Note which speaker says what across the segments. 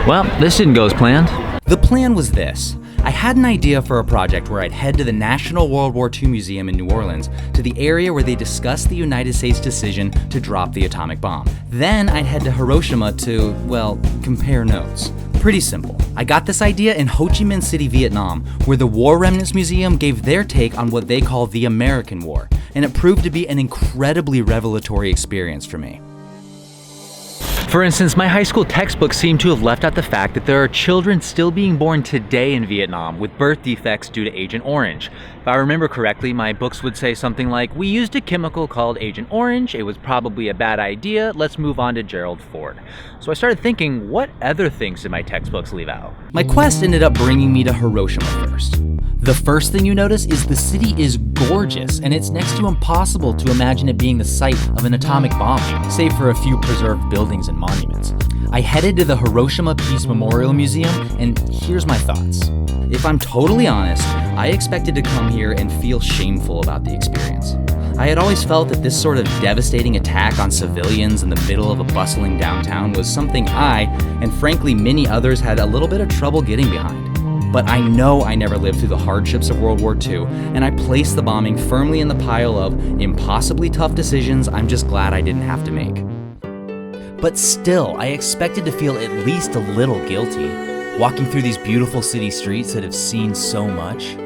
Speaker 1: Well, this didn't go as planned.
Speaker 2: The plan was this. I had an idea for a project where I'd head to the National World War II Museum in New Orleans, to the area where they discussed the United States' decision to drop the atomic bomb. Then I'd head to Hiroshima to, well, compare notes. Pretty simple. I got this idea in Ho Chi Minh City, Vietnam, where the War Remnants Museum gave their take on what they call the American War, and it proved to be an incredibly revelatory experience for me.
Speaker 1: For instance, my high school textbooks seem to have left out the fact that there are children still being born today in Vietnam with birth defects due to Agent Orange. If I remember correctly, my books would say something like, "We used a chemical called Agent Orange. It was probably a bad idea. Let's move on to Gerald Ford." So I started thinking, what other things did my textbooks leave out?
Speaker 2: My quest ended up bringing me to Hiroshima first. The first thing you notice is the city is gorgeous, and it's next to impossible to imagine it being the site of an atomic bombing, save for a few preserved buildings and monuments. I headed to the Hiroshima Peace Memorial Museum, and here's my thoughts. If I'm totally honest, I expected to come here and feel shameful about the experience. I had always felt that this sort of devastating attack on civilians in the middle of a bustling downtown was something I, and frankly many others, had a little bit of trouble getting behind. But I know I never lived through the hardships of World War II, and I placed the bombing firmly in the pile of impossibly tough decisions I'm just glad I didn't have to make. But still, I expected to feel at least a little guilty, walking through these beautiful city streets that have seen so much.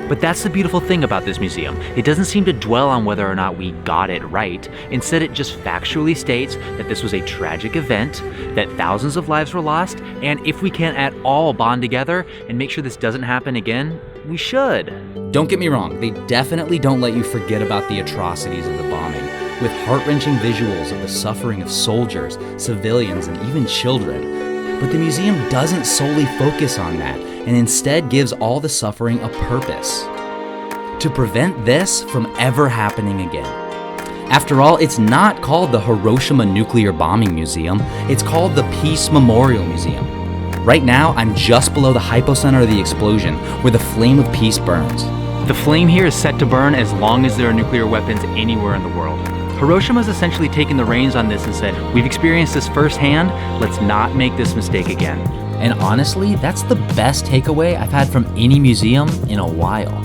Speaker 1: But that's the beautiful thing about this museum. It doesn't seem to dwell on whether or not we got it right. Instead, it just factually states that this was a tragic event, that thousands of lives were lost, and if we can at all bond together and make sure this doesn't happen again, we should.
Speaker 2: Don't get me wrong, they definitely don't let you forget about the atrocities of the bombing, with heart-wrenching visuals of the suffering of soldiers, civilians, and even children. But the museum doesn't solely focus on that, and instead gives all the suffering a purpose: to prevent this from ever happening again. After all, it's not called the Hiroshima Nuclear Bombing Museum, it's called the Peace Memorial Museum. Right now, I'm just below the hypocenter of the explosion, where the flame of peace burns.
Speaker 1: The flame here is set to burn as long as there are nuclear weapons anywhere in the world. Hiroshima's essentially taken the reins on this and said, we've experienced this firsthand, let's not make this mistake again.
Speaker 2: And honestly, that's the best takeaway I've had from any museum in a while.